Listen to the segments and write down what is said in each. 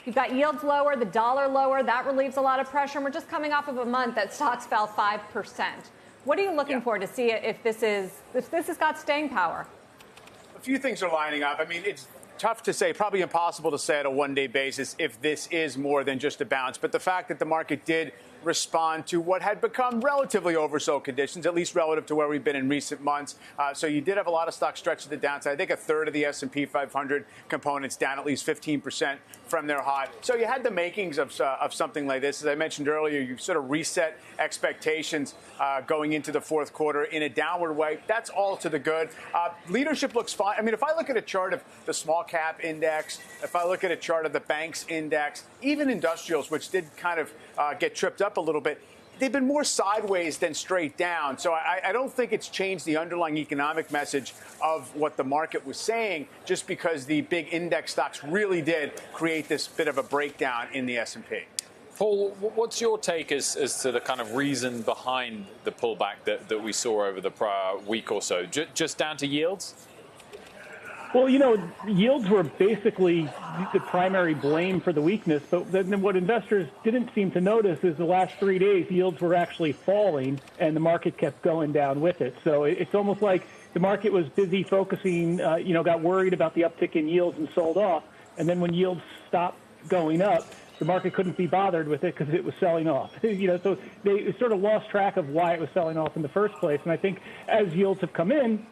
You've got yields lower, the dollar lower. That relieves a lot of pressure. And we're just coming off of a month that stocks fell 5%. What are you looking for to see if this has got staying power? A few things are lining up. I mean, it's tough to say, probably impossible to say on a one-day basis if this is more than just a bounce. But the fact that the market did respond to what had become relatively oversold conditions, at least relative to where we've been in recent months. So you did have a lot of stocks stretched to the downside. I think a third of the S&P 500 components down at least 15% from their high. So you had the makings of something like this. As I mentioned earlier, you sort of reset expectations going into the fourth quarter in a downward way. That's all to the good. Leadership looks fine. I mean, if I look at a chart of the small cap index, if I look at a chart of the banks index, even industrials, which did kind of get tripped up a little bit, they've been more sideways than straight down. So I don't think it's changed the underlying economic message of what the market was saying, just because the big index stocks really did create this bit of a breakdown in the S&P. Paul, what's your take as to the kind of reason behind the pullback that we saw over the prior week or so? Just down to yields? Well, yields were basically the primary blame for the weakness. But then what investors didn't seem to notice is the last 3 days, yields were actually falling and the market kept going down with it. So it's almost like the market was busy focusing, got worried about the uptick in yields and sold off. And then when yields stopped going up, the market couldn't be bothered with it because it was selling off. So they sort of lost track of why it was selling off in the first place. And I think as yields have come in,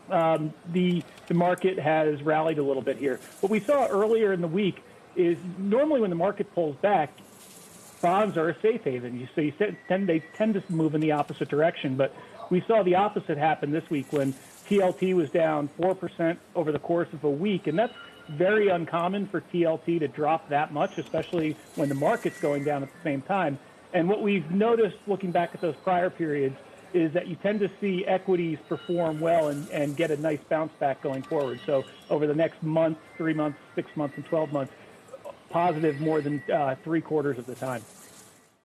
the market has rallied a little bit here. What we saw earlier in the week is normally when the market pulls back, bonds are a safe haven. They tend to move in the opposite direction. But we saw the opposite happen this week when TLT was down 4% over the course of a week. And that's very uncommon for TLT to drop that much, especially when the market's going down at the same time. And what we've noticed looking back at those prior periods is that you tend to see equities perform well and get a nice bounce back going forward. So over the next month, 3 months, 6 months, and 12 months, positive more than 3/4 of the time.